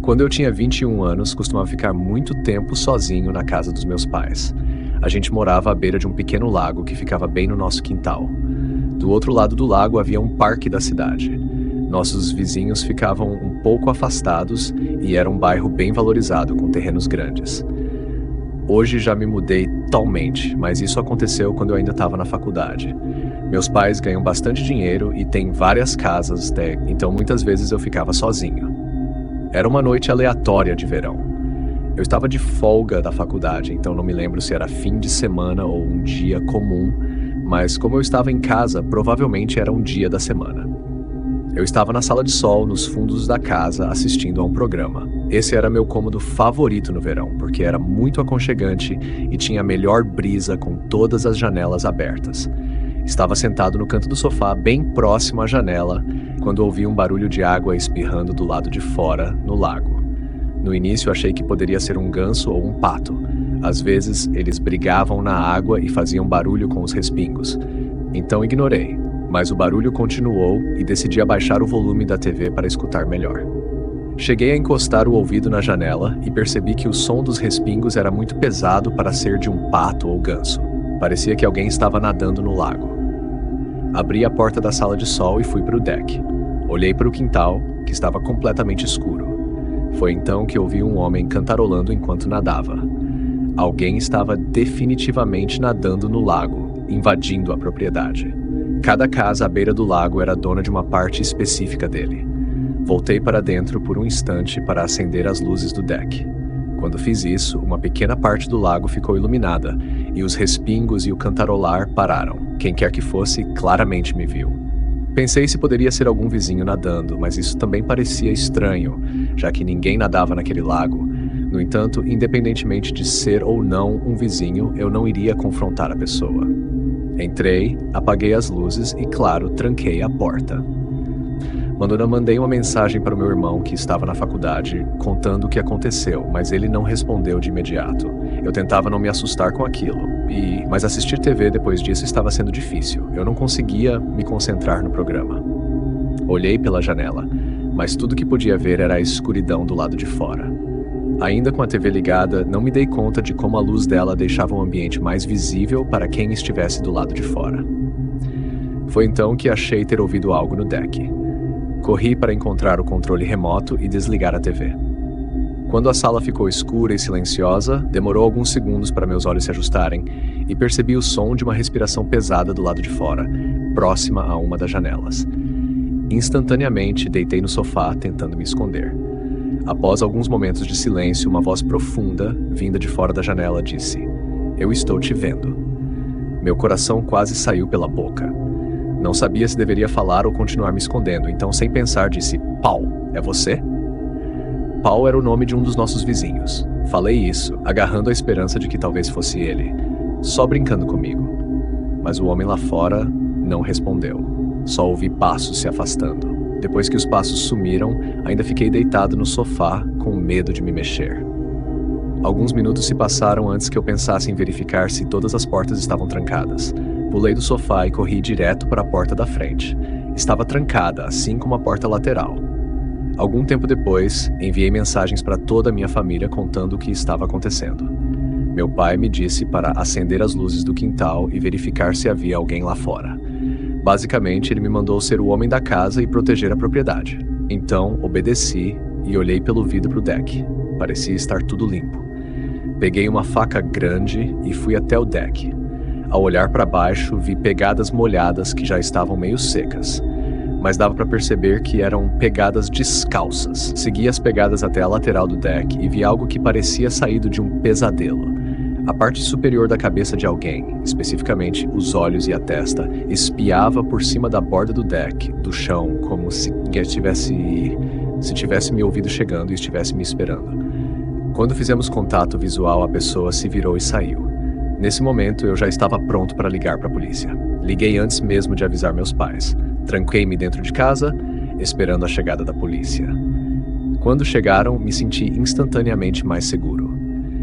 Quando eu tinha 21 anos, costumava ficar muito tempo sozinho na casa dos meus pais. A gente morava à beira de um pequeno lago que ficava bem no nosso quintal. Do outro lado do lago havia um parque da cidade. Nossos vizinhos ficavam um pouco afastados e era um bairro bem valorizado, com terrenos grandes. Hoje já me mudei totalmente, mas isso aconteceu quando eu ainda estava na faculdade. Meus pais ganham bastante dinheiro e têm várias casas, então muitas vezes eu ficava sozinho. Era uma noite aleatória de verão. Eu estava de folga da faculdade, então não me lembro se era fim de semana ou um dia comum, mas como eu estava em casa, provavelmente era um dia da semana. Eu estava na sala de sol, nos fundos da casa, assistindo a um programa. Esse era meu cômodo favorito no verão, porque era muito aconchegante e tinha a melhor brisa com todas as janelas abertas. Estava sentado no canto do sofá, bem próximo à janela, quando ouvi um barulho de água espirrando do lado de fora, no lago. No início achei que poderia ser um ganso ou um pato. Às vezes, eles brigavam na água e faziam barulho com os respingos. Então ignorei. Mas o barulho continuou e decidi abaixar o volume da TV para escutar melhor. Cheguei a encostar o ouvido na janela e percebi que o som dos respingos era muito pesado para ser de um pato ou ganso. Parecia que alguém estava nadando no lago. Abri a porta da sala de sol e fui para o deck. Olhei para o quintal, que estava completamente escuro. Foi então que ouvi um homem cantarolando enquanto nadava. Alguém estava definitivamente nadando no lago, invadindo a propriedade. Cada casa à beira do lago era dona de uma parte específica dele. Voltei para dentro por um instante para acender as luzes do deck. Quando fiz isso, uma pequena parte do lago ficou iluminada e os respingos e o cantarolar pararam. Quem quer que fosse, claramente me viu. Pensei se poderia ser algum vizinho nadando, mas isso também parecia estranho, já que ninguém nadava naquele lago. No entanto, independentemente de ser ou não um vizinho, eu não iria confrontar a pessoa. Entrei, apaguei as luzes e, claro, tranquei a porta. Mandei uma mensagem para o meu irmão, que estava na faculdade, contando o que aconteceu, mas ele não respondeu de imediato. Eu tentava não me assustar com aquilo, mas assistir TV depois disso estava sendo difícil. Eu não conseguia me concentrar no programa. Olhei pela janela, mas tudo que podia ver era a escuridão do lado de fora. Ainda com a TV ligada, não me dei conta de como a luz dela deixava o ambiente mais visível para quem estivesse do lado de fora. Foi então que achei ter ouvido algo no deck. Corri para encontrar o controle remoto e desligar a TV. Quando a sala ficou escura e silenciosa, demorou alguns segundos para meus olhos se ajustarem e percebi o som de uma respiração pesada do lado de fora, próxima a uma das janelas. Instantaneamente, deitei no sofá, tentando me esconder. Após alguns momentos de silêncio, uma voz profunda, vinda de fora da janela, disse: "Eu estou te vendo." Meu coração quase saiu pela boca. Não sabia se deveria falar ou continuar me escondendo, então, sem pensar, disse: "Paul, é você?" Paul era o nome de um dos nossos vizinhos. Falei isso, agarrando a esperança de que talvez fosse ele, só brincando comigo. Mas o homem lá fora não respondeu. Só ouvi passos se afastando. Depois que os passos sumiram, ainda fiquei deitado no sofá, com medo de me mexer. Alguns minutos se passaram antes que eu pensasse em verificar se todas as portas estavam trancadas. Pulei do sofá e corri direto para a porta da frente. Estava trancada, assim como a porta lateral. Algum tempo depois, enviei mensagens para toda a minha família contando o que estava acontecendo. Meu pai me disse para acender as luzes do quintal e verificar se havia alguém lá fora. Basicamente, ele me mandou ser o homem da casa e proteger a propriedade. Então, obedeci e olhei pelo vidro pro deck. Parecia estar tudo limpo. Peguei uma faca grande e fui até o deck. Ao olhar para baixo, vi pegadas molhadas que já estavam meio secas. Mas dava para perceber que eram pegadas descalças. Segui as pegadas até a lateral do deck e vi algo que parecia saído de um pesadelo. A parte superior da cabeça de alguém, especificamente os olhos e a testa, espiava por cima da borda do deck, do chão, como se tivesse me ouvido chegando e estivesse me esperando. Quando fizemos contato visual, a pessoa se virou e saiu. Nesse momento, eu já estava pronto para ligar para a polícia. Liguei antes mesmo de avisar meus pais. Tranquei-me dentro de casa, esperando a chegada da polícia. Quando chegaram, me senti instantaneamente mais seguro.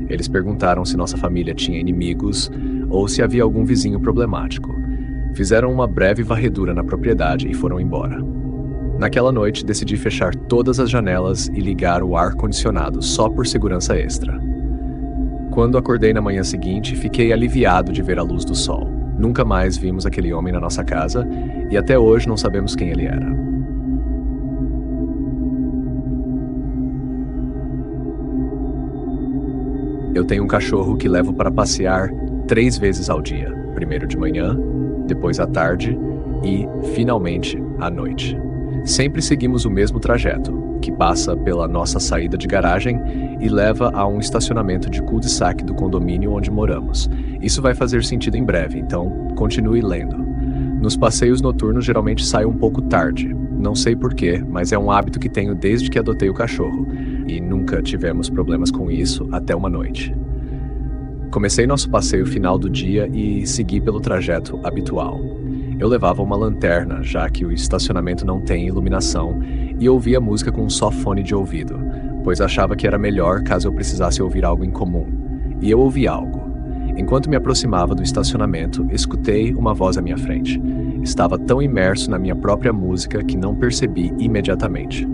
Eles perguntaram se nossa família tinha inimigos ou se havia algum vizinho problemático. Fizeram uma breve varredura na propriedade e foram embora. Naquela noite, decidi fechar todas as janelas e ligar o ar-condicionado só por segurança extra. Quando acordei na manhã seguinte, fiquei aliviado de ver a luz do sol. Nunca mais vimos aquele homem na nossa casa e até hoje não sabemos quem ele era. Eu tenho um cachorro que levo para passear 3 vezes ao dia. Primeiro de manhã, depois à tarde e, finalmente, à noite. Sempre seguimos o mesmo trajeto, que passa pela nossa saída de garagem e leva a um estacionamento de cul-de-sac do condomínio onde moramos. Isso vai fazer sentido em breve, então continue lendo. Nos passeios noturnos geralmente saio um pouco tarde. Não sei porquê, mas é um hábito que tenho desde que adotei o cachorro. E nunca tivemos problemas com isso até uma noite. Comecei nosso passeio final do dia e segui pelo trajeto habitual. Eu levava uma lanterna, já que o estacionamento não tem iluminação, e ouvia música com um só fone de ouvido, pois achava que era melhor caso eu precisasse ouvir algo em comum. E eu ouvi algo. Enquanto me aproximava do estacionamento, escutei uma voz à minha frente. Estava tão imerso na minha própria música que não percebi imediatamente.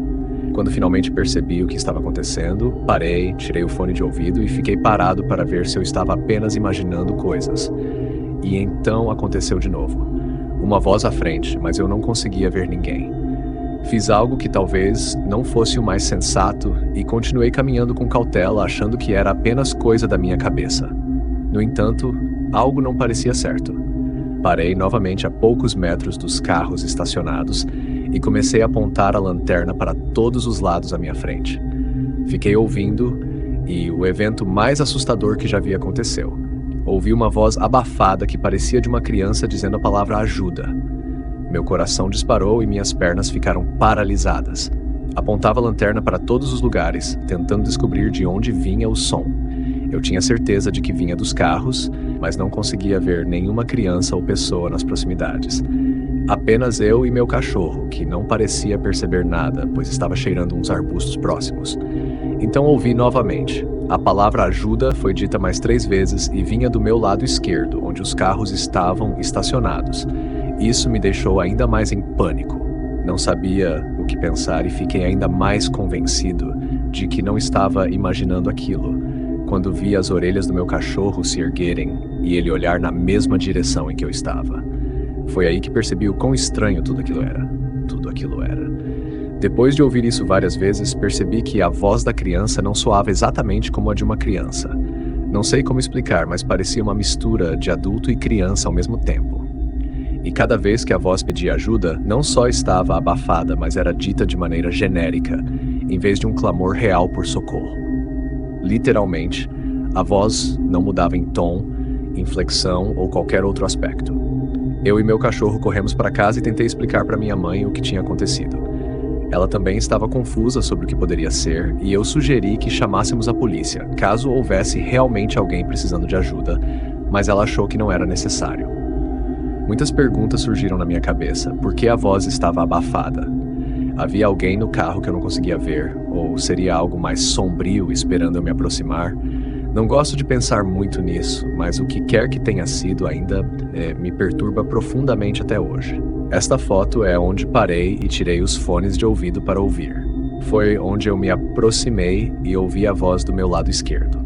Quando finalmente percebi o que estava acontecendo, parei, tirei o fone de ouvido e fiquei parado para ver se eu estava apenas imaginando coisas. E então aconteceu de novo. Uma voz à frente, mas eu não conseguia ver ninguém. Fiz algo que talvez não fosse o mais sensato e continuei caminhando com cautela, achando que era apenas coisa da minha cabeça. No entanto, algo não parecia certo. Parei novamente a poucos metros dos carros estacionados e comecei a apontar a lanterna para todos os lados à minha frente. Fiquei ouvindo e o evento mais assustador que já vi aconteceu. Ouvi uma voz abafada que parecia de uma criança dizendo a palavra ajuda. Meu coração disparou e minhas pernas ficaram paralisadas. Apontava a lanterna para todos os lugares, tentando descobrir de onde vinha o som. Eu tinha certeza de que vinha dos carros, mas não conseguia ver nenhuma criança ou pessoa nas proximidades. Apenas eu e meu cachorro, que não parecia perceber nada, pois estava cheirando uns arbustos próximos. Então ouvi novamente. A palavra ajuda foi dita mais 3 vezes e vinha do meu lado esquerdo, onde os carros estavam estacionados. Isso me deixou ainda mais em pânico. Não sabia o que pensar e fiquei ainda mais convencido de que não estava imaginando aquilo, quando vi as orelhas do meu cachorro se erguerem e ele olhar na mesma direção em que eu estava. Foi aí que percebi o quão estranho tudo aquilo era. Tudo aquilo era. Depois de ouvir isso várias vezes, percebi que a voz da criança não soava exatamente como a de uma criança. Não sei como explicar, mas parecia uma mistura de adulto e criança ao mesmo tempo. E cada vez que a voz pedia ajuda, não só estava abafada, mas era dita de maneira genérica, em vez de um clamor real por socorro. Literalmente, a voz não mudava em tom, inflexão ou qualquer outro aspecto. Eu e meu cachorro corremos para casa e tentei explicar para minha mãe o que tinha acontecido. Ela também estava confusa sobre o que poderia ser, e eu sugeri que chamássemos a polícia, caso houvesse realmente alguém precisando de ajuda, mas ela achou que não era necessário. Muitas perguntas surgiram na minha cabeça. Por que a voz estava abafada? Havia alguém no carro que eu não conseguia ver? Ou seria algo mais sombrio esperando eu me aproximar? Não gosto de pensar muito nisso, mas o que quer que tenha sido ainda me perturba profundamente até hoje. Esta foto é onde parei e tirei os fones de ouvido para ouvir. Foi onde eu me aproximei e ouvi a voz do meu lado esquerdo.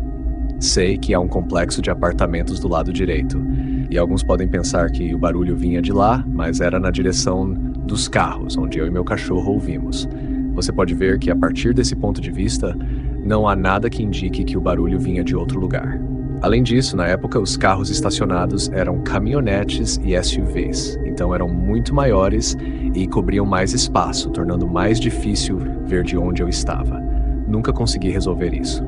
Sei que há um complexo de apartamentos do lado direito, e alguns podem pensar que o barulho vinha de lá, mas era na direção dos carros, onde eu e meu cachorro ouvimos. Você pode ver que a partir desse ponto de vista, não há nada que indique que o barulho vinha de outro lugar. Além disso, na época, os carros estacionados eram caminhonetes e SUVs, então eram muito maiores e cobriam mais espaço, tornando mais difícil ver de onde eu estava. Nunca consegui resolver isso.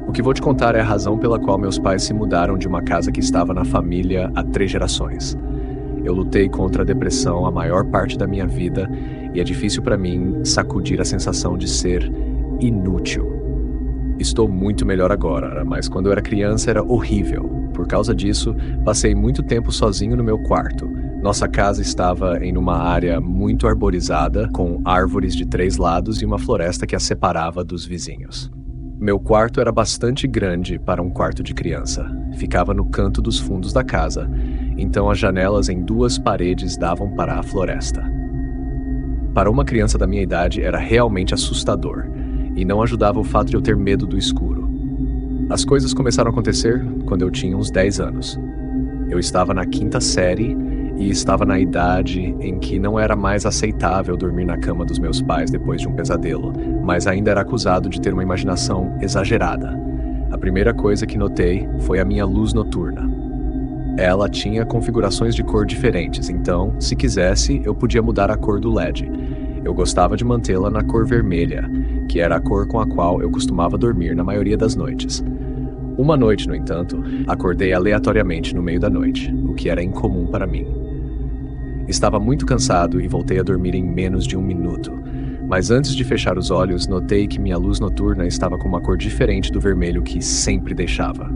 O que vou te contar é a razão pela qual meus pais se mudaram de uma casa que estava na família há 3 gerações. Eu lutei contra a depressão a maior parte da minha vida e é difícil para mim sacudir a sensação de ser inútil. Estou muito melhor agora, mas quando eu era criança era horrível. Por causa disso, passei muito tempo sozinho no meu quarto. Nossa casa estava em uma área muito arborizada, com árvores de 3 lados e uma floresta que a separava dos vizinhos. Meu quarto era bastante grande para um quarto de criança. Ficava no canto dos fundos da casa, então as janelas em duas paredes davam para a floresta. Para uma criança da minha idade era realmente assustador, e não ajudava o fato de eu ter medo do escuro. As coisas começaram a acontecer quando eu tinha uns 10 anos. Eu estava na quinta série e estava na idade em que não era mais aceitável dormir na cama dos meus pais depois de um pesadelo, mas ainda era acusado de ter uma imaginação exagerada. A primeira coisa que notei foi a minha luz noturna. Ela tinha configurações de cor diferentes, então, se quisesse, eu podia mudar a cor do LED. Eu gostava de mantê-la na cor vermelha, que era a cor com a qual eu costumava dormir na maioria das noites. Uma noite, no entanto, acordei aleatoriamente no meio da noite, o que era incomum para mim. Estava muito cansado e voltei a dormir em menos de 1 minuto, mas antes de fechar os olhos, notei que minha luz noturna estava com uma cor diferente do vermelho que sempre deixava.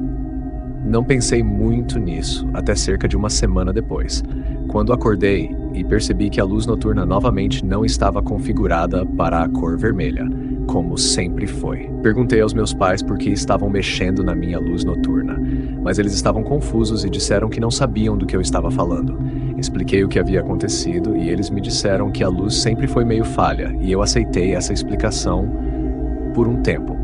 Não pensei muito nisso até cerca de uma semana depois, quando acordei e percebi que a luz noturna novamente não estava configurada para a cor vermelha, como sempre foi. Perguntei aos meus pais por que estavam mexendo na minha luz noturna, mas eles estavam confusos e disseram que não sabiam do que eu estava falando. Expliquei o que havia acontecido e eles me disseram que a luz sempre foi meio falha, e eu aceitei essa explicação por um tempo.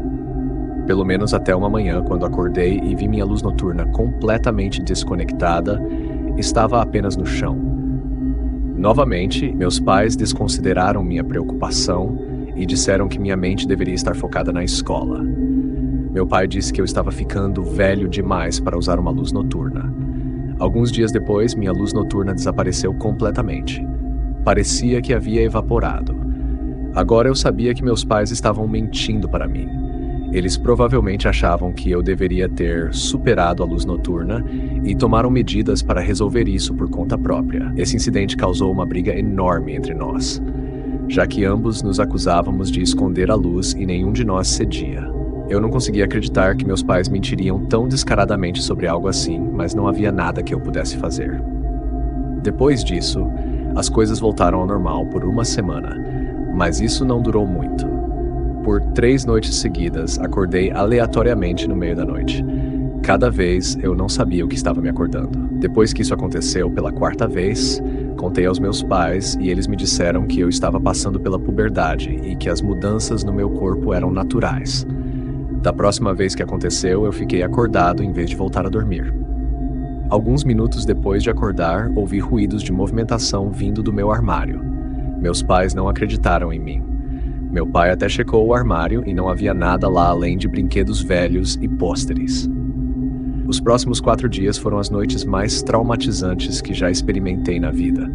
Pelo menos até uma manhã, quando acordei e vi minha luz noturna completamente desconectada, estava apenas no chão. Novamente, meus pais desconsideraram minha preocupação e disseram que minha mente deveria estar focada na escola. Meu pai disse que eu estava ficando velho demais para usar uma luz noturna. Alguns dias depois, minha luz noturna desapareceu completamente. Parecia que havia evaporado. Agora eu sabia que meus pais estavam mentindo para mim. Eles provavelmente achavam que eu deveria ter superado a luz noturna e tomaram medidas para resolver isso por conta própria. Esse incidente causou uma briga enorme entre nós, já que ambos nos acusávamos de esconder a luz e nenhum de nós cedia. Eu não conseguia acreditar que meus pais mentiriam tão descaradamente sobre algo assim, mas não havia nada que eu pudesse fazer. Depois disso, as coisas voltaram ao normal por uma semana, mas isso não durou muito. Por 3 noites seguidas, acordei aleatoriamente no meio da noite. Cada vez, eu não sabia o que estava me acordando. Depois que isso aconteceu pela 4ª vez, contei aos meus pais e eles me disseram que eu estava passando pela puberdade e que as mudanças no meu corpo eram naturais. Da próxima vez que aconteceu, eu fiquei acordado em vez de voltar a dormir. Alguns minutos depois de acordar, ouvi ruídos de movimentação vindo do meu armário. Meus pais não acreditaram em mim. Meu pai até checou o armário e não havia nada lá além de brinquedos velhos e pôsteres. Os próximos 4 dias foram as noites mais traumatizantes que já experimentei na vida.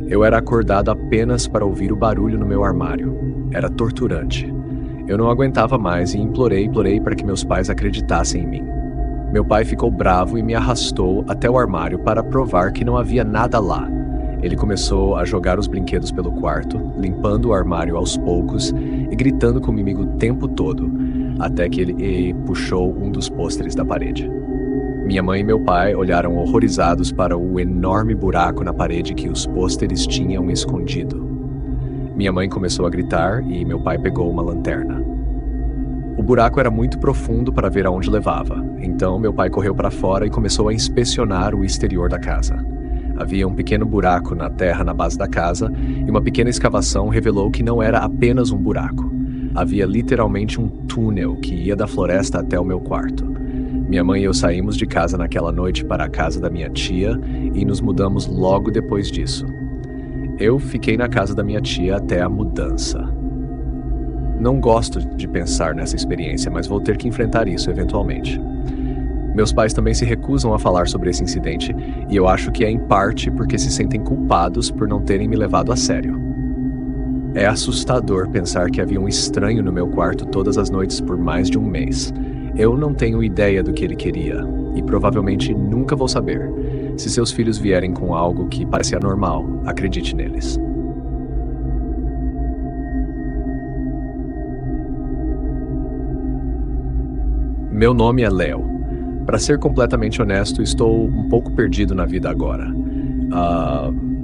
Eu era acordado apenas para ouvir o barulho no meu armário. Era torturante. Eu não aguentava mais e implorei para que meus pais acreditassem em mim. Meu pai ficou bravo e me arrastou até o armário para provar que não havia nada lá. Ele começou a jogar os brinquedos pelo quarto, limpando o armário aos poucos e gritando comigo o tempo todo, até que ele puxou um dos pôsteres da parede. Minha mãe e meu pai olharam horrorizados para o enorme buraco na parede que os pôsteres tinham escondido. Minha mãe começou a gritar e meu pai pegou uma lanterna. O buraco era muito profundo para ver aonde levava, então meu pai correu para fora e começou a inspecionar o exterior da casa. Havia um pequeno buraco na terra na base da casa e uma pequena escavação revelou que não era apenas um buraco. Havia literalmente um túnel que ia da floresta até o meu quarto. Minha mãe e eu saímos de casa naquela noite para a casa da minha tia e nos mudamos logo depois disso. Eu fiquei na casa da minha tia até a mudança. Não gosto de pensar nessa experiência, mas vou ter que enfrentar isso eventualmente. Meus pais também se recusam a falar sobre esse incidente, e eu acho que é em parte porque se sentem culpados por não terem me levado a sério. É assustador pensar que havia um estranho no meu quarto todas as noites por mais de 1 mês. Eu não tenho ideia do que ele queria, e provavelmente nunca vou saber. Se seus filhos vierem com algo que parece anormal, acredite neles. Meu nome é Léo. Para ser completamente honesto, estou um pouco perdido na vida agora.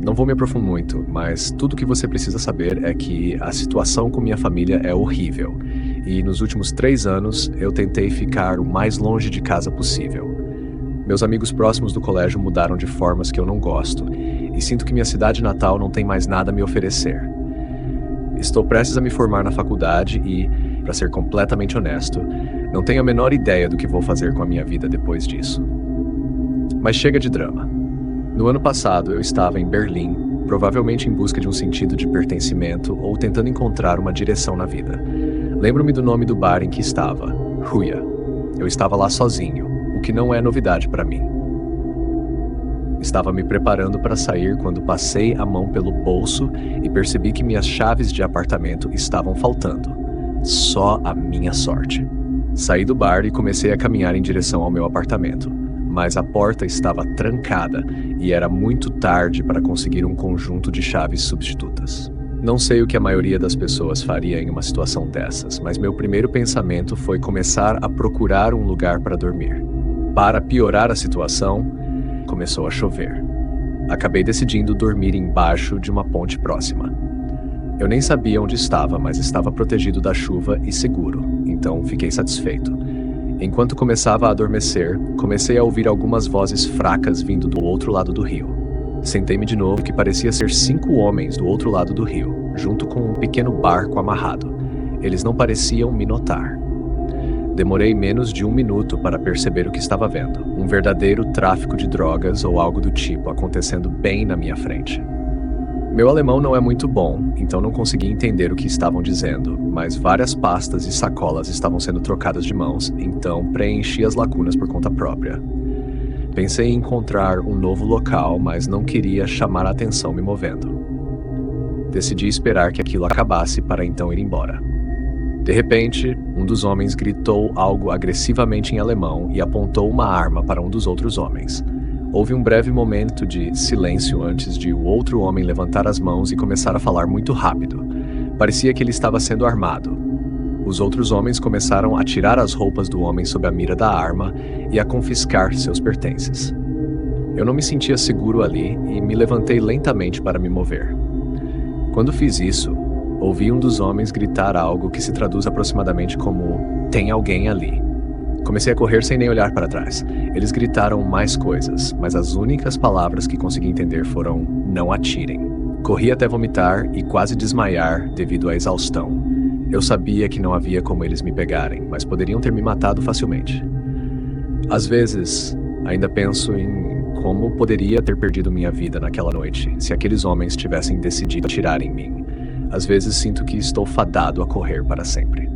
Não vou me aprofundar muito, mas tudo que você precisa saber é que a situação com minha família é horrível e nos últimos 3 anos eu tentei ficar o mais longe de casa possível. Meus amigos próximos do colégio mudaram de formas que eu não gosto, e sinto que minha cidade natal não tem mais nada a me oferecer. Estou prestes a me formar na faculdade e, para ser completamente honesto, não tenho a menor ideia do que vou fazer com a minha vida depois disso. Mas chega de drama. No ano passado eu estava em Berlim, provavelmente em busca de um sentido de pertencimento ou tentando encontrar uma direção na vida. Lembro-me do nome do bar em que estava, Ruya. Eu estava lá sozinho, o que não é novidade para mim. Estava me preparando para sair quando passei a mão pelo bolso e percebi que minhas chaves de apartamento estavam faltando. Só a minha sorte. Saí do bar e comecei a caminhar em direção ao meu apartamento, mas a porta estava trancada e era muito tarde para conseguir um conjunto de chaves substitutas. Não sei o que a maioria das pessoas faria em uma situação dessas, mas meu primeiro pensamento foi começar a procurar um lugar para dormir. Para piorar a situação, começou a chover. Acabei decidindo dormir embaixo de uma ponte próxima. Eu nem sabia onde estava, mas estava protegido da chuva e seguro, então fiquei satisfeito. Enquanto começava a adormecer, comecei a ouvir algumas vozes fracas vindo do outro lado do rio. Sentei-me de novo, que parecia ser 5 homens do outro lado do rio, junto com um pequeno barco amarrado. Eles não pareciam me notar. Demorei menos de 1 minuto para perceber o que estava vendo. Um verdadeiro tráfico de drogas ou algo do tipo acontecendo bem na minha frente. Meu alemão não é muito bom, então não consegui entender o que estavam dizendo, mas várias pastas e sacolas estavam sendo trocadas de mãos, então preenchi as lacunas por conta própria. Pensei em encontrar um novo local, mas não queria chamar a atenção me movendo. Decidi esperar que aquilo acabasse para então ir embora. De repente, um dos homens gritou algo agressivamente em alemão e apontou uma arma para um dos outros homens. Houve um breve momento de silêncio antes de o outro homem levantar as mãos e começar a falar muito rápido. Parecia que ele estava sendo armado. Os outros homens começaram a tirar as roupas do homem sob a mira da arma e a confiscar seus pertences. Eu não me sentia seguro ali e me levantei lentamente para me mover. Quando fiz isso, ouvi um dos homens gritar algo que se traduz aproximadamente como "tem alguém ali". Comecei a correr sem nem olhar para trás. Eles gritaram mais coisas, mas as únicas palavras que consegui entender foram "não atirem". Corri até vomitar e quase desmaiar devido à exaustão. Eu sabia que não havia como eles me pegarem, mas poderiam ter me matado facilmente. Às vezes, ainda penso em como poderia ter perdido minha vida naquela noite se aqueles homens tivessem decidido atirar em mim. Às vezes sinto que estou fadado a correr para sempre.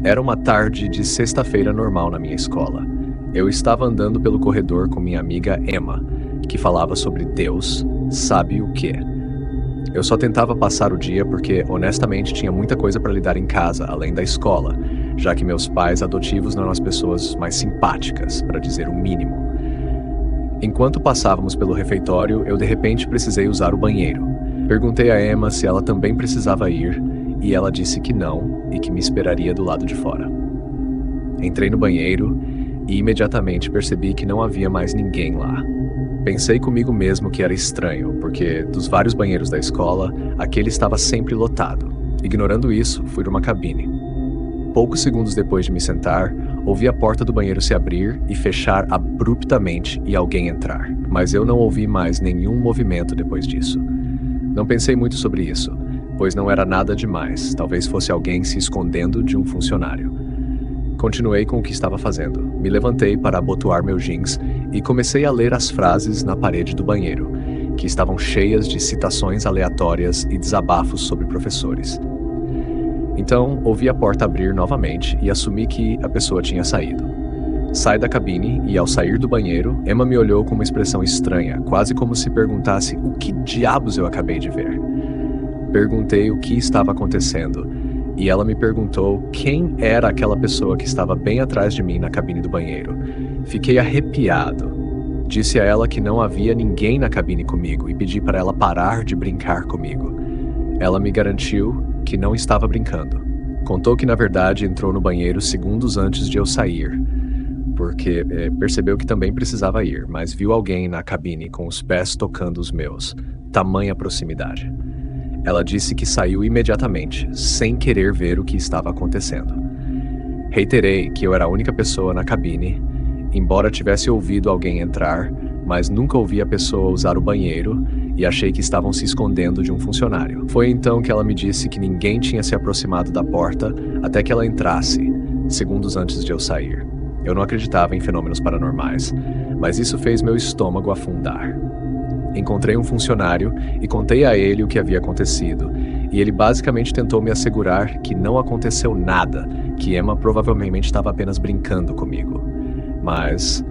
Era uma tarde de sexta-feira normal na minha escola. Eu estava andando pelo corredor com minha amiga Emma, que falava sobre Deus, sabe o quê? Eu só tentava passar o dia porque, honestamente, tinha muita coisa para lidar em casa, além da escola, já que meus pais adotivos não eram as pessoas mais simpáticas, para dizer o mínimo. Enquanto passávamos pelo refeitório, eu de repente precisei usar o banheiro. Perguntei a Emma se ela também precisava ir, e ela disse que não e que me esperaria do lado de fora. Entrei no banheiro e imediatamente percebi que não havia mais ninguém lá. Pensei comigo mesmo que era estranho, porque dos vários banheiros da escola, aquele estava sempre lotado. Ignorando isso, fui numa cabine. Poucos segundos depois de me sentar, ouvi a porta do banheiro se abrir e fechar abruptamente e alguém entrar. Mas eu não ouvi mais nenhum movimento depois disso. Não pensei muito sobre isso, pois não era nada demais. Talvez fosse alguém se escondendo de um funcionário. Continuei com o que estava fazendo. Me levantei para abotoar meus jeans e comecei a ler as frases na parede do banheiro, que estavam cheias de citações aleatórias e desabafos sobre professores. Então, ouvi a porta abrir novamente e assumi que a pessoa tinha saído. Saí da cabine e, ao sair do banheiro, Emma me olhou com uma expressão estranha, quase como se perguntasse o que diabos eu acabei de ver. Perguntei o que estava acontecendo e ela me perguntou quem era aquela pessoa que estava bem atrás de mim na cabine do banheiro. Fiquei arrepiado. Disse a ela que não havia ninguém na cabine comigo e pedi para ela parar de brincar comigo. Ela me garantiu que não estava brincando. Contou que na verdade entrou no banheiro segundos antes de eu sair, porque percebeu que também precisava ir, mas viu alguém na cabine com os pés tocando os meus. tamanha proximidade. Ela disse que saiu imediatamente, sem querer ver o que estava acontecendo. Reiterei que eu era a única pessoa na cabine, embora tivesse ouvido alguém entrar, mas nunca ouvi a pessoa usar o banheiro e achei que estavam se escondendo de um funcionário. Foi então que ela me disse que ninguém tinha se aproximado da porta até que ela entrasse, segundos antes de eu sair. Eu não acreditava em fenômenos paranormais, mas isso fez meu estômago afundar. Encontrei um funcionário e contei a ele o que havia acontecido, e ele basicamente tentou me assegurar que não aconteceu nada, que Emma provavelmente estava apenas brincando comigo. Mas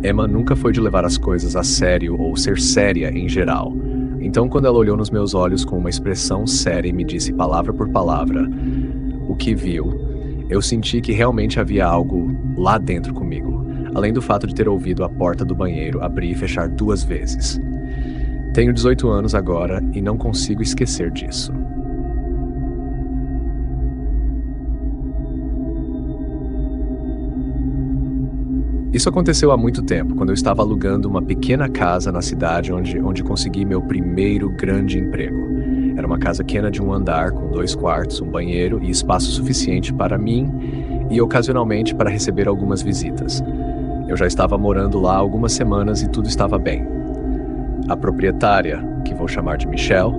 Emma nunca foi de levar as coisas a sério ou ser séria em geral. Então, quando ela olhou nos meus olhos com uma expressão séria e me disse palavra por palavra o que viu, eu senti que realmente havia algo lá dentro comigo, além do fato de ter ouvido a porta do banheiro abrir e fechar 2 vezes. Tenho 18 anos agora e não consigo esquecer disso. Isso aconteceu há muito tempo, quando eu estava alugando uma pequena casa na cidade onde consegui meu primeiro grande emprego. Era uma casa pequena de 1 andar, com 2 quartos, um banheiro e espaço suficiente para mim e ocasionalmente para receber algumas visitas. Eu já estava morando lá há algumas semanas e tudo estava bem. A proprietária, que vou chamar de Michelle,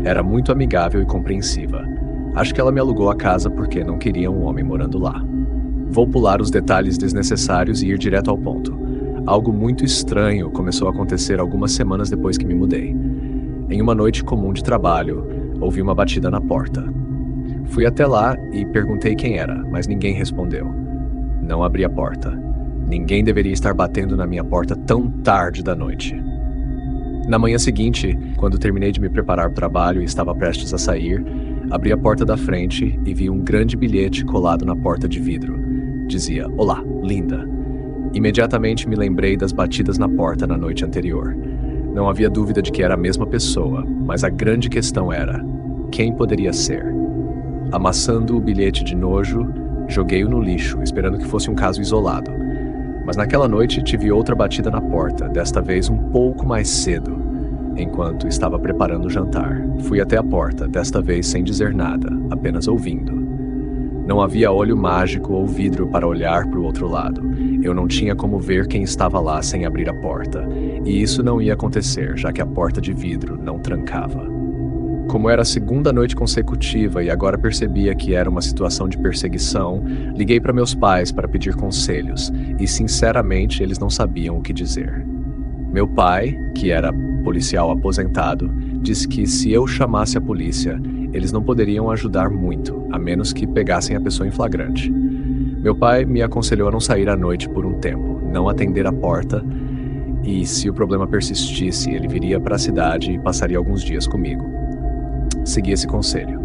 era muito amigável e compreensiva. Acho que ela me alugou a casa porque não queria um homem morando lá. Vou pular os detalhes desnecessários e ir direto ao ponto. Algo muito estranho começou a acontecer algumas semanas depois que me mudei. Em uma noite comum de trabalho, ouvi uma batida na porta. Fui até lá e perguntei quem era, mas ninguém respondeu. Não abri a porta. Ninguém deveria estar batendo na minha porta tão tarde da noite. Na manhã seguinte, quando terminei de me preparar para o trabalho e estava prestes a sair, abri a porta da frente e vi um grande bilhete colado na porta de vidro. Dizia, "Olá, linda." Imediatamente me lembrei das batidas na porta na noite anterior. Não havia dúvida de que era a mesma pessoa, mas a grande questão era, quem poderia ser? Amassando o bilhete de nojo, joguei-o no lixo, esperando que fosse um caso isolado. Mas naquela noite tive outra batida na porta, desta vez um pouco mais cedo, enquanto estava preparando o jantar. Fui até a porta, desta vez sem dizer nada, apenas ouvindo. Não havia olho mágico ou vidro para olhar para o outro lado. Eu não tinha como ver quem estava lá sem abrir a porta, e isso não ia acontecer, já que a porta de vidro não trancava. Como era a segunda noite consecutiva e agora percebia que era uma situação de perseguição, liguei para meus pais para pedir conselhos, e sinceramente eles não sabiam o que dizer. Meu pai, que era policial aposentado, disse que se eu chamasse a polícia, eles não poderiam ajudar muito, a menos que pegassem a pessoa em flagrante. Meu pai me aconselhou a não sair à noite por um tempo, não atender a porta, e se o problema persistisse, ele viria para a cidade e passaria alguns dias comigo. Segui esse conselho.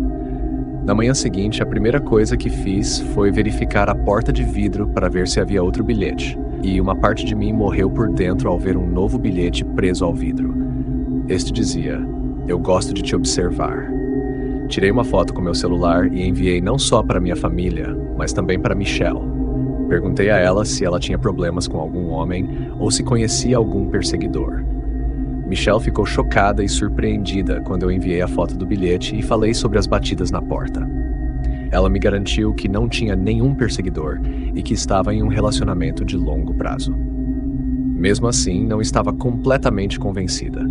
Na manhã seguinte, a primeira coisa que fiz foi verificar a porta de vidro para ver se havia outro bilhete, e uma parte de mim morreu por dentro ao ver um novo bilhete preso ao vidro. Este dizia, "Eu gosto de te observar." Tirei uma foto com meu celular e enviei não só para minha família, mas também para Michelle. Perguntei a ela se ela tinha problemas com algum homem ou se conhecia algum perseguidor. Michelle ficou chocada e surpreendida quando eu enviei a foto do bilhete e falei sobre as batidas na porta. Ela me garantiu que não tinha nenhum perseguidor e que estava em um relacionamento de longo prazo. Mesmo assim, não estava completamente convencida.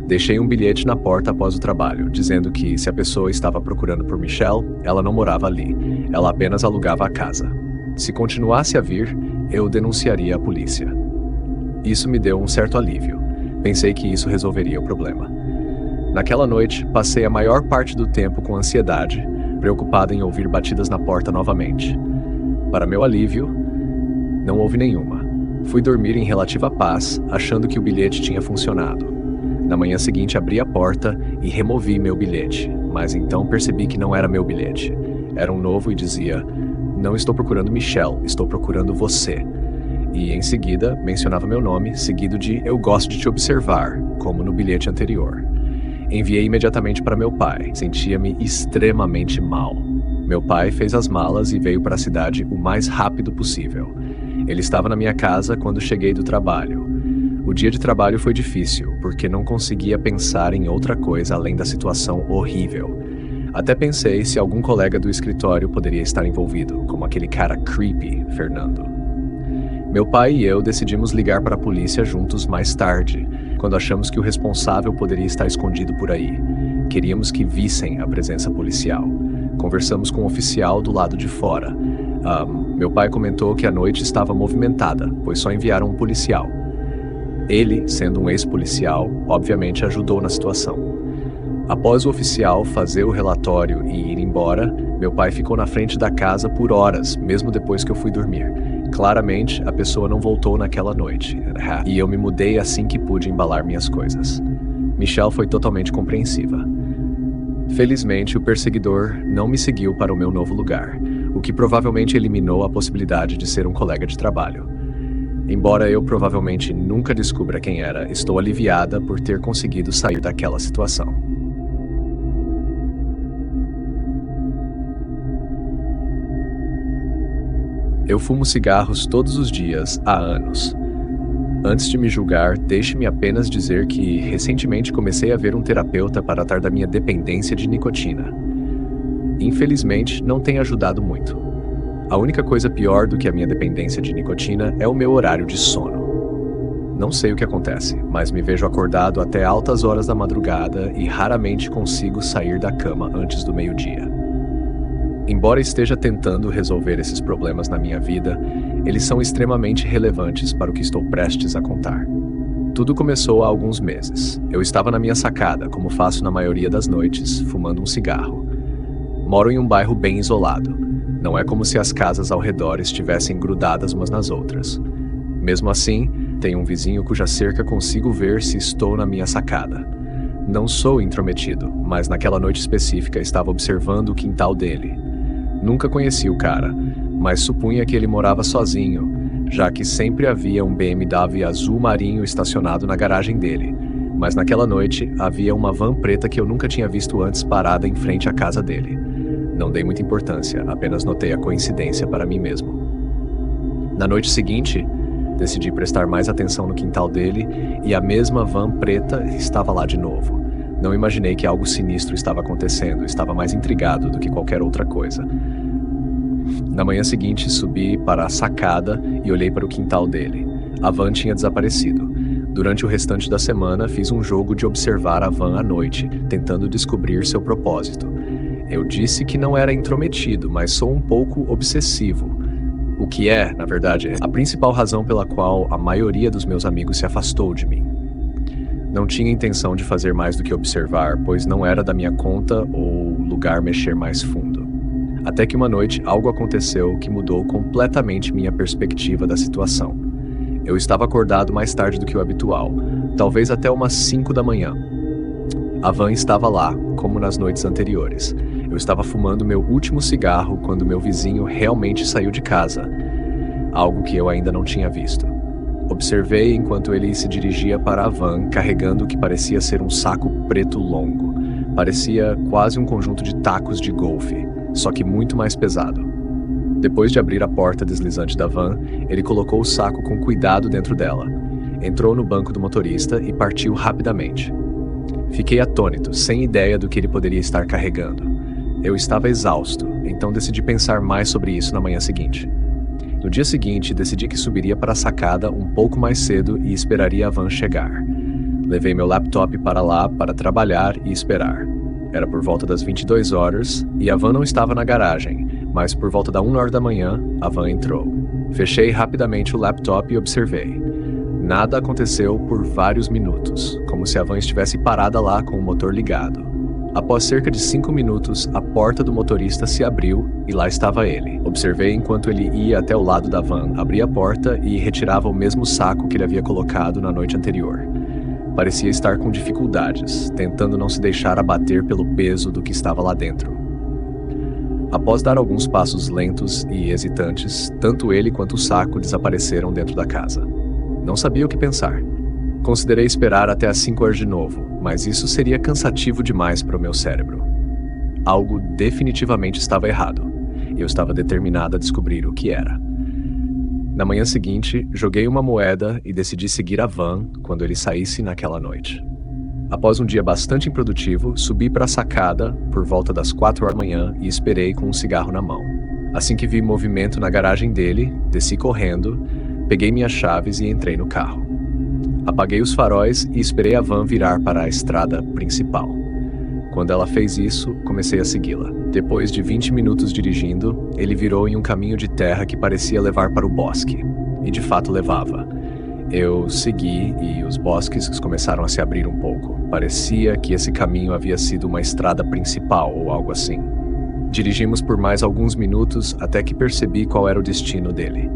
Deixei um bilhete na porta após o trabalho, dizendo que se a pessoa estava procurando por Michelle, ela não morava ali, ela apenas alugava a casa. Se continuasse a vir, eu denunciaria a polícia. Isso me deu um certo alívio. Pensei que isso resolveria o problema. Naquela noite, passei a maior parte do tempo com ansiedade, preocupado em ouvir batidas na porta novamente. Para meu alívio, não houve nenhuma. Fui dormir em relativa paz, achando que o bilhete tinha funcionado. Na manhã seguinte, abri a porta e removi meu bilhete, mas então percebi que não era meu bilhete. Era um novo e dizia, "Não estou procurando Michelle, estou procurando você." E em seguida, mencionava meu nome, seguido de "Eu gosto de te observar", como no bilhete anterior. Enviei imediatamente para meu pai. Sentia-me extremamente mal. Meu pai fez as malas e veio para a cidade o mais rápido possível. Ele estava na minha casa quando cheguei do trabalho. O dia de trabalho foi difícil, porque não conseguia pensar em outra coisa além da situação horrível. Até pensei se algum colega do escritório poderia estar envolvido, como aquele cara creepy, Fernando. Meu pai e eu decidimos ligar para a polícia juntos mais tarde, quando achamos que o responsável poderia estar escondido por aí. Queríamos que vissem a presença policial. Conversamos com um oficial do lado de fora. Meu pai comentou que a noite estava movimentada, pois só enviaram um policial. Ele, sendo um ex-policial, obviamente ajudou na situação. Após o oficial fazer o relatório e ir embora, meu pai ficou na frente da casa por horas, mesmo depois que eu fui dormir. Claramente, a pessoa não voltou naquela noite, e eu me mudei assim que pude embalar minhas coisas. Michelle foi totalmente compreensiva. Felizmente, o perseguidor não me seguiu para o meu novo lugar, o que provavelmente eliminou a possibilidade de ser um colega de trabalho. Embora eu provavelmente nunca descubra quem era, estou aliviada por ter conseguido sair daquela situação. Eu fumo cigarros todos os dias há anos. Antes de me julgar, deixe-me apenas dizer que recentemente comecei a ver um terapeuta para tratar da minha dependência de nicotina. Infelizmente, não tem ajudado muito. A única coisa pior do que a minha dependência de nicotina é o meu horário de sono. Não sei o que acontece, mas me vejo acordado até altas horas da madrugada e raramente consigo sair da cama antes do meio-dia. Embora esteja tentando resolver esses problemas na minha vida, eles são extremamente relevantes para o que estou prestes a contar. Tudo começou há alguns meses. Eu estava na minha sacada, como faço na maioria das noites, fumando um cigarro. Moro em um bairro bem isolado. Não é como se as casas ao redor estivessem grudadas umas nas outras. Mesmo assim, tenho um vizinho cuja cerca consigo ver se estou na minha sacada. Não sou intrometido, mas naquela noite específica estava observando o quintal dele. Nunca conheci o cara, mas supunha que ele morava sozinho, já que sempre havia um BMW azul marinho estacionado na garagem dele. Mas naquela noite, havia uma van preta que eu nunca tinha visto antes parada em frente à casa dele. Não dei muita importância, apenas notei a coincidência para mim mesmo. Na noite seguinte, decidi prestar mais atenção no quintal dele e a mesma van preta estava lá de novo. Não imaginei que algo sinistro estava acontecendo, estava mais intrigado do que qualquer outra coisa. Na manhã seguinte, subi para a sacada e olhei para o quintal dele. A van tinha desaparecido. Durante o restante da semana, fiz um jogo de observar a van à noite, tentando descobrir seu propósito. Eu disse que não era intrometido, mas sou um pouco obsessivo. O que é, na verdade, a principal razão pela qual a maioria dos meus amigos se afastou de mim. Não tinha intenção de fazer mais do que observar, pois não era da minha conta ou lugar mexer mais fundo. Até que uma noite algo aconteceu que mudou completamente minha perspectiva da situação. Eu estava acordado mais tarde do que o habitual, talvez até umas 5 da manhã. A van estava lá, como nas noites anteriores. Eu estava fumando meu último cigarro quando meu vizinho realmente saiu de casa, algo que eu ainda não tinha visto. Observei enquanto ele se dirigia para a van, carregando o que parecia ser um saco preto longo. Parecia quase um conjunto de tacos de golfe, só que muito mais pesado. Depois de abrir a porta deslizante da van, ele colocou o saco com cuidado dentro dela. Entrou no banco do motorista e partiu rapidamente. Fiquei atônito, sem ideia do que ele poderia estar carregando. Eu estava exausto, então decidi pensar mais sobre isso na manhã seguinte. No dia seguinte, decidi que subiria para a sacada um pouco mais cedo e esperaria a van chegar. Levei meu laptop para lá para trabalhar e esperar. Era por volta das 22 horas e a van não estava na garagem, mas por volta da 1 hora da manhã, a van entrou. Fechei rapidamente o laptop e observei. Nada aconteceu por vários minutos, como se a van estivesse parada lá com o motor ligado. Após cerca de 5 minutos, a porta do motorista se abriu e lá estava ele. Observei enquanto ele ia até o lado da van, abria a porta e retirava o mesmo saco que ele havia colocado na noite anterior. Parecia estar com dificuldades, tentando não se deixar abater pelo peso do que estava lá dentro. Após dar alguns passos lentos e hesitantes, tanto ele quanto o saco desapareceram dentro da casa. Não sabia o que pensar. Considerei esperar até às 5 horas de novo, mas isso seria cansativo demais para o meu cérebro. Algo definitivamente estava errado, e eu estava determinado a descobrir o que era. Na manhã seguinte, joguei uma moeda e decidi seguir a van quando ele saísse naquela noite. Após um dia bastante improdutivo, subi para a sacada por volta das 4 horas da manhã e esperei com um cigarro na mão. Assim que vi movimento na garagem dele, desci correndo, peguei minhas chaves e entrei no carro. Apaguei os faróis e esperei a van virar para a estrada principal. Quando ela fez isso, comecei a segui-la. Depois de 20 minutos dirigindo, ele virou em um caminho de terra que parecia levar para o bosque. E de fato levava. Eu segui e os bosques começaram a se abrir um pouco. Parecia que esse caminho havia sido uma estrada principal ou algo assim. Dirigimos por mais alguns minutos até que percebi qual era o destino dele.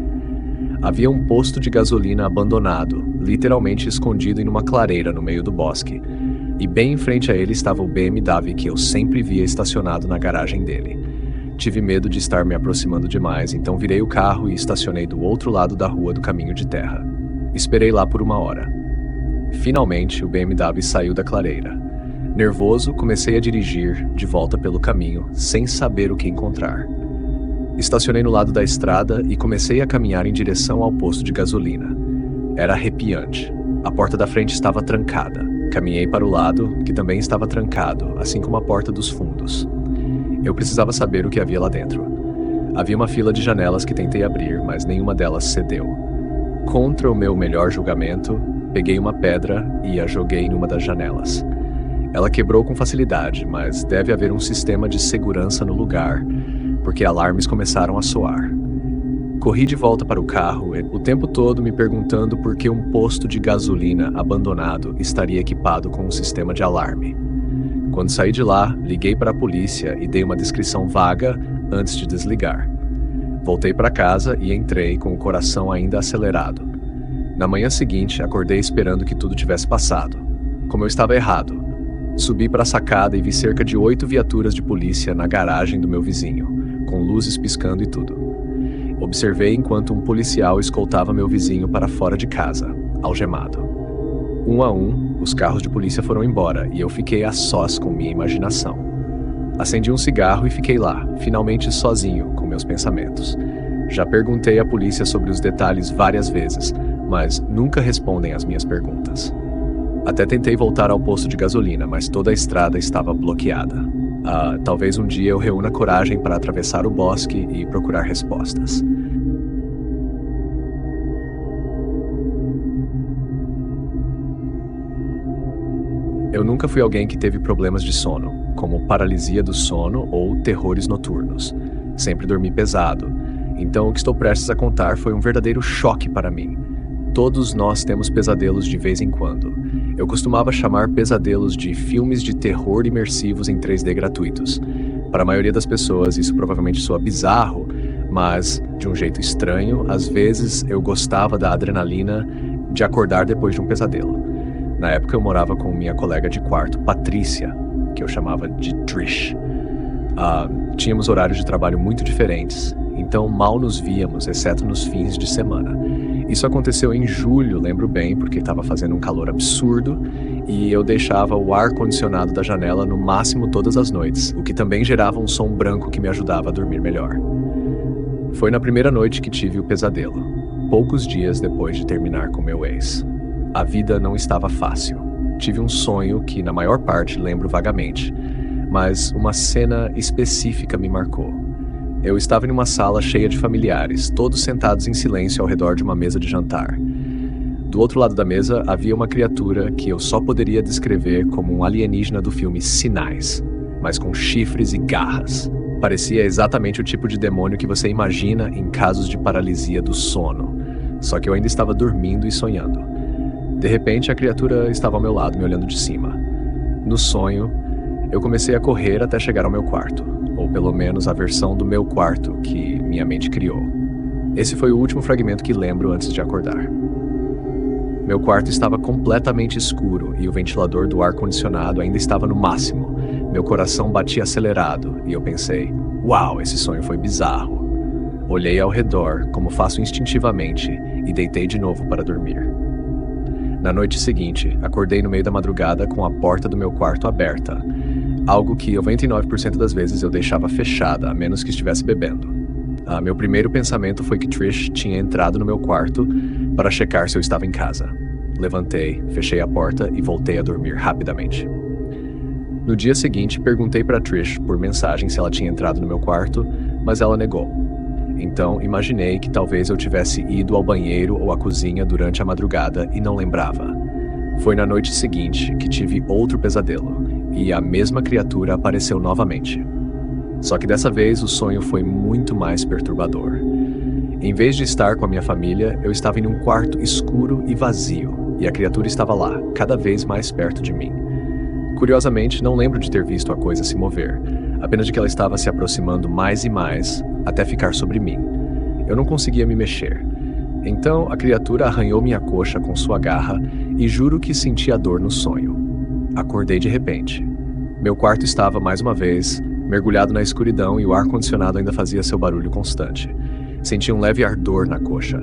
Havia um posto de gasolina abandonado, literalmente escondido em uma clareira no meio do bosque. E bem em frente a ele estava o BMW que eu sempre via estacionado na garagem dele. Tive medo de estar me aproximando demais, então virei o carro e estacionei do outro lado da rua do caminho de terra. Esperei lá por 1 hora. Finalmente, o BMW saiu da clareira. Nervoso, comecei a dirigir de volta pelo caminho, sem saber o que encontrar. Estacionei no lado da estrada e comecei a caminhar em direção ao posto de gasolina. Era arrepiante. A porta da frente estava trancada. Caminhei para o lado, que também estava trancado, assim como a porta dos fundos. Eu precisava saber o que havia lá dentro. Havia uma fila de janelas que tentei abrir, mas nenhuma delas cedeu. Contra o meu melhor julgamento, peguei uma pedra e a joguei numa das janelas. Ela quebrou com facilidade, mas deve haver um sistema de segurança no lugar, porque alarmes começaram a soar. Corri de volta para o carro, o tempo todo me perguntando por que um posto de gasolina abandonado estaria equipado com um sistema de alarme. Quando saí de lá, liguei para a polícia e dei uma descrição vaga antes de desligar. Voltei para casa e entrei com o coração ainda acelerado. Na manhã seguinte, acordei esperando que tudo tivesse passado. Como eu estava errado, subi para a sacada e vi cerca de 8 viaturas de polícia na garagem do meu vizinho, com luzes piscando e tudo. Observei enquanto um policial escoltava meu vizinho para fora de casa, algemado. Um a um, os carros de polícia foram embora e eu fiquei a sós com minha imaginação. Acendi um cigarro e fiquei lá, finalmente sozinho, com meus pensamentos. Já perguntei à polícia sobre os detalhes várias vezes, mas nunca respondem às minhas perguntas. Até tentei voltar ao posto de gasolina, mas toda a estrada estava bloqueada. Talvez um dia eu reúna coragem para atravessar o bosque e procurar respostas. Eu nunca fui alguém que teve problemas de sono, como paralisia do sono ou terrores noturnos. Sempre dormi pesado. Então o que estou prestes a contar foi um verdadeiro choque para mim. Todos nós temos pesadelos de vez em quando. Eu costumava chamar pesadelos de filmes de terror imersivos em 3D gratuitos. Para a maioria das pessoas isso provavelmente soa bizarro, mas, de um jeito estranho, às vezes eu gostava da adrenalina de acordar depois de um pesadelo. Na época eu morava com minha colega de quarto, Patrícia, que eu chamava de Trish. Tínhamos horários de trabalho muito diferentes, então mal nos víamos, exceto nos fins de semana. Isso aconteceu em julho, lembro bem, porque estava fazendo um calor absurdo e eu deixava o ar-condicionado da janela no máximo todas as noites, o que também gerava um som branco que me ajudava a dormir melhor. Foi na primeira noite que tive o pesadelo, poucos dias depois de terminar com meu ex. A vida não estava fácil. Tive um sonho que, na maior parte, lembro vagamente, mas uma cena específica me marcou. Eu estava em uma sala cheia de familiares, todos sentados em silêncio ao redor de uma mesa de jantar. Do outro lado da mesa havia uma criatura que eu só poderia descrever como um alienígena do filme Sinais, mas com chifres e garras. Parecia exatamente o tipo de demônio que você imagina em casos de paralisia do sono, só que eu ainda estava dormindo e sonhando. De repente, a criatura estava ao meu lado, me olhando de cima. No sonho, eu comecei a correr até chegar ao meu quarto, ou pelo menos a versão do meu quarto que minha mente criou. Esse foi o último fragmento que lembro antes de acordar. Meu quarto estava completamente escuro e o ventilador do ar-condicionado ainda estava no máximo. Meu coração batia acelerado e eu pensei, uau, esse sonho foi bizarro. Olhei ao redor, como faço instintivamente, e deitei de novo para dormir. Na noite seguinte, acordei no meio da madrugada com a porta do meu quarto aberta, algo que 99% das vezes eu deixava fechada, a menos que estivesse bebendo. Meu primeiro pensamento foi que Trish tinha entrado no meu quarto para checar se eu estava em casa. Levantei, fechei a porta e voltei a dormir rapidamente. No dia seguinte, perguntei para Trish por mensagem se ela tinha entrado no meu quarto, mas ela negou. Então, imaginei que talvez eu tivesse ido ao banheiro ou à cozinha durante a madrugada e não lembrava. Foi na noite seguinte que tive outro pesadelo, e a mesma criatura apareceu novamente. Só que dessa vez o sonho foi muito mais perturbador. Em vez de estar com a minha família, eu estava em um quarto escuro e vazio, e a criatura estava lá, cada vez mais perto de mim. Curiosamente, não lembro de ter visto a coisa se mover, apenas de que ela estava se aproximando mais e mais, até ficar sobre mim. Eu não conseguia me mexer. Então, a criatura arranhou minha coxa com sua garra e juro que senti a dor no sonho. Acordei de repente. Meu quarto estava, mais uma vez, mergulhado na escuridão e o ar-condicionado ainda fazia seu barulho constante. Senti um leve ardor na coxa.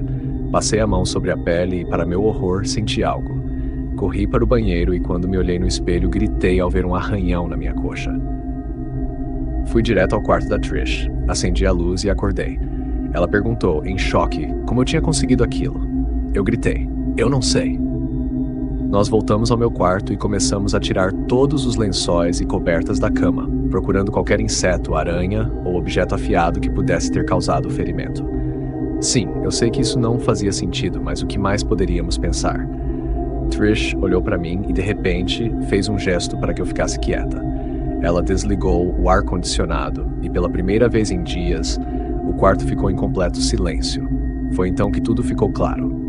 Passei a mão sobre a pele e, para meu horror, senti algo. Corri para o banheiro e, quando me olhei no espelho, gritei ao ver um arranhão na minha coxa. Fui direto ao quarto da Trish, acendi a luz e acordei. Ela perguntou, em choque, como eu tinha conseguido aquilo. Eu gritei, eu não sei. Nós voltamos ao meu quarto e começamos a tirar todos os lençóis e cobertas da cama, procurando qualquer inseto, aranha ou objeto afiado que pudesse ter causado o ferimento. Sim, eu sei que isso não fazia sentido, mas o que mais poderíamos pensar? Trish olhou para mim e, de repente, fez um gesto para que eu ficasse quieta. Ela desligou o ar-condicionado e, pela primeira vez em dias, o quarto ficou em completo silêncio. Foi então que tudo ficou claro.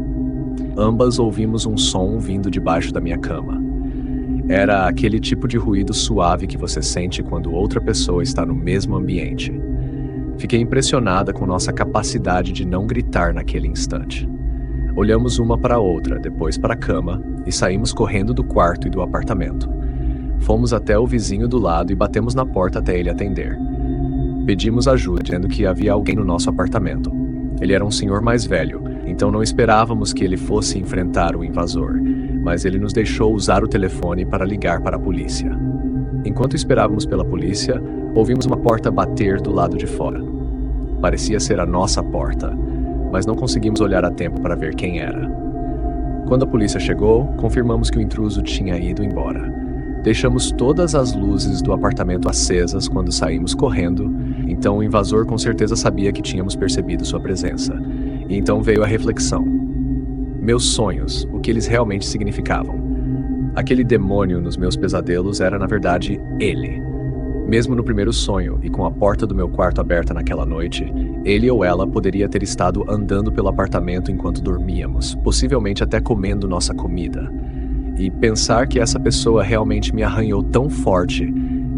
Ambas ouvimos um som vindo debaixo da minha cama. Era aquele tipo de ruído suave que você sente quando outra pessoa está no mesmo ambiente. Fiquei impressionada com nossa capacidade de não gritar naquele instante. Olhamos uma para a outra, depois para a cama, e saímos correndo do quarto e do apartamento. Fomos até o vizinho do lado e batemos na porta até ele atender. Pedimos ajuda, dizendo que havia alguém no nosso apartamento. Ele era um senhor mais velho, então não esperávamos que ele fosse enfrentar o invasor, mas ele nos deixou usar o telefone para ligar para a polícia. Enquanto esperávamos pela polícia, ouvimos uma porta bater do lado de fora. Parecia ser a nossa porta, mas não conseguimos olhar a tempo para ver quem era. Quando a polícia chegou, confirmamos que o intruso tinha ido embora. Deixamos todas as luzes do apartamento acesas quando saímos correndo, então o invasor com certeza sabia que tínhamos percebido sua presença. E então veio a reflexão. Meus sonhos, o que eles realmente significavam. Aquele demônio nos meus pesadelos era, na verdade, ele. Mesmo no primeiro sonho, e com a porta do meu quarto aberta naquela noite, ele ou ela poderia ter estado andando pelo apartamento enquanto dormíamos, possivelmente até comendo nossa comida. E pensar que essa pessoa realmente me arranhou tão forte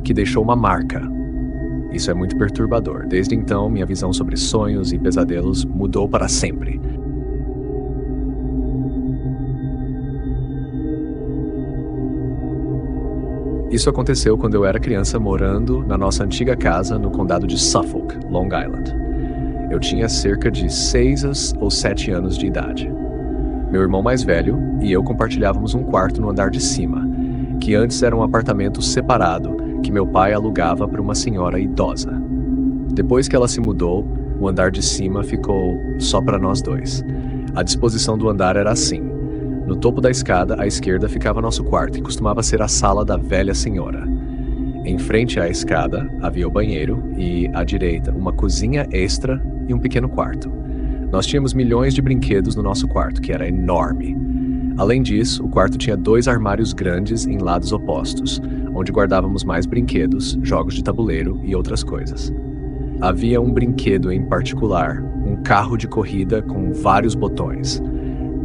que deixou uma marca. Isso é muito perturbador. Desde então, minha visão sobre sonhos e pesadelos mudou para sempre. Isso aconteceu quando eu era criança morando na nossa antiga casa no condado de Suffolk, Long Island. Eu tinha cerca de 6 ou 7 anos de idade. Meu irmão mais velho e eu compartilhávamos um quarto no andar de cima, que antes era um apartamento separado que meu pai alugava para uma senhora idosa. Depois que ela se mudou, o andar de cima ficou só para nós dois. A disposição do andar era assim. No topo da escada, à esquerda, ficava nosso quarto, que costumava ser a sala da velha senhora. Em frente à escada, havia o banheiro e, à direita, uma cozinha extra e um pequeno quarto. Nós tínhamos milhões de brinquedos no nosso quarto, que era enorme. Além disso, o quarto tinha 2 armários grandes em lados opostos, onde guardávamos mais brinquedos, jogos de tabuleiro e outras coisas. Havia um brinquedo em particular, um carro de corrida com vários botões.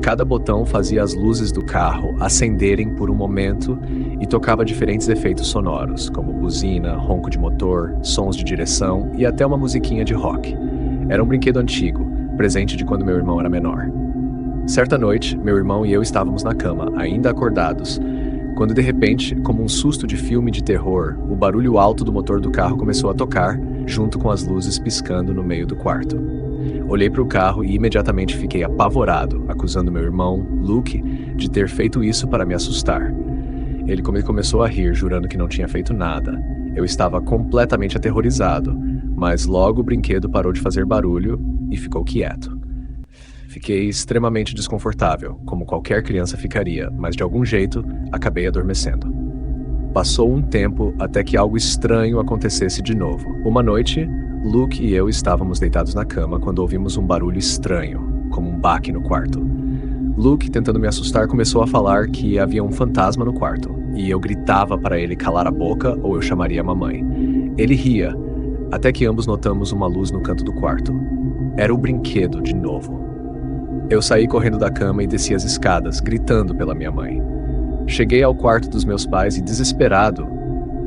Cada botão fazia as luzes do carro acenderem por um momento e tocava diferentes efeitos sonoros, como buzina, ronco de motor, sons de direção e até uma musiquinha de rock. Era um brinquedo antigo, presente de quando meu irmão era menor. Certa noite, meu irmão e eu estávamos na cama, ainda acordados, quando de repente, como um susto de filme de terror, o barulho alto do motor do carro começou a tocar, junto com as luzes piscando no meio do quarto. Olhei para o carro e imediatamente fiquei apavorado, acusando meu irmão, Luke, de ter feito isso para me assustar. Ele começou a rir, jurando que não tinha feito nada. Eu estava completamente aterrorizado, mas logo o brinquedo parou de fazer barulho e ficou quieto. Fiquei extremamente desconfortável, como qualquer criança ficaria, mas de algum jeito acabei adormecendo. Passou um tempo até que algo estranho acontecesse de novo. Uma noite, Luke e eu estávamos deitados na cama quando ouvimos um barulho estranho, como um baque no quarto. Luke, tentando me assustar, começou a falar que havia um fantasma no quarto, e eu gritava para ele calar a boca ou eu chamaria a mamãe. Ele ria, até que ambos notamos uma luz no canto do quarto. Era o brinquedo de novo. Eu saí correndo da cama e desci as escadas, gritando pela minha mãe. Cheguei ao quarto dos meus pais e, desesperado,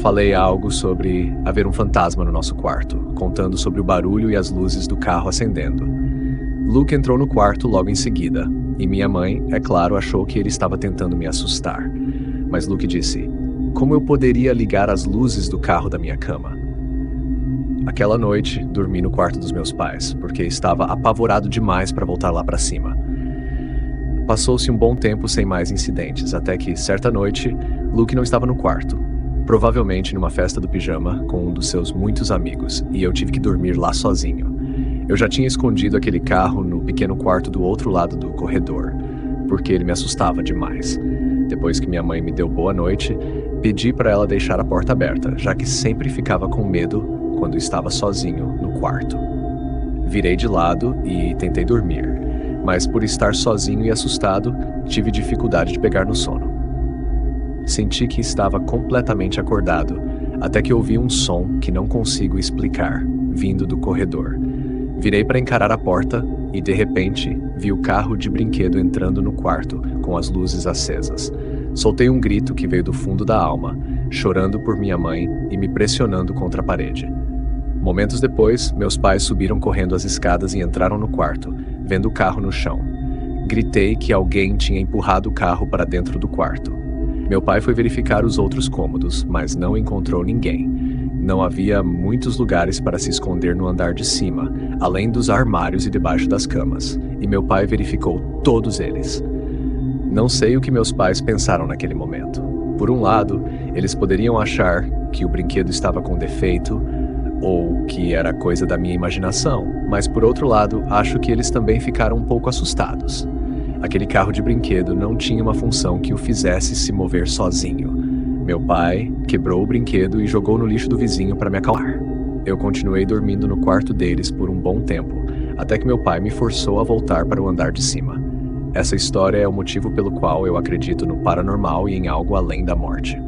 falei algo sobre haver um fantasma no nosso quarto, contando sobre o barulho e as luzes do carro acendendo. Luke entrou no quarto logo em seguida, e minha mãe, é claro, achou que ele estava tentando me assustar. Mas Luke disse: "Como eu poderia ligar as luzes do carro da minha cama?" Aquela noite, dormi no quarto dos meus pais, porque estava apavorado demais para voltar lá para cima. Passou-se um bom tempo sem mais incidentes, até que, certa noite, Luke não estava no quarto. Provavelmente numa festa do pijama com um dos seus muitos amigos, e eu tive que dormir lá sozinho. Eu já tinha escondido aquele carro no pequeno quarto do outro lado do corredor, porque ele me assustava demais. Depois que minha mãe me deu boa noite, pedi para ela deixar a porta aberta, já que sempre ficava com medo quando estava sozinho no quarto. Virei de lado e tentei dormir, mas por estar sozinho e assustado, tive dificuldade de pegar no sono. Senti que estava completamente acordado, até que ouvi um som que não consigo explicar, vindo do corredor. Virei para encarar a porta e, de repente, vi o carro de brinquedo entrando no quarto, com as luzes acesas. Soltei um grito que veio do fundo da alma, chorando por minha mãe e me pressionando contra a parede. Momentos depois, meus pais subiram correndo as escadas e entraram no quarto, vendo o carro no chão. Gritei que alguém tinha empurrado o carro para dentro do quarto. Meu pai foi verificar os outros cômodos, mas não encontrou ninguém. Não havia muitos lugares para se esconder no andar de cima, além dos armários e debaixo das camas, e meu pai verificou todos eles. Não sei o que meus pais pensaram naquele momento. Por um lado, eles poderiam achar que o brinquedo estava com defeito, ou que era coisa da minha imaginação, mas por outro lado, acho que eles também ficaram um pouco assustados. Aquele carro de brinquedo não tinha uma função que o fizesse se mover sozinho. Meu pai quebrou o brinquedo e jogou no lixo do vizinho para me acalmar. Eu continuei dormindo no quarto deles por um bom tempo, até que meu pai me forçou a voltar para o andar de cima. Essa história é o motivo pelo qual eu acredito no paranormal e em algo além da morte.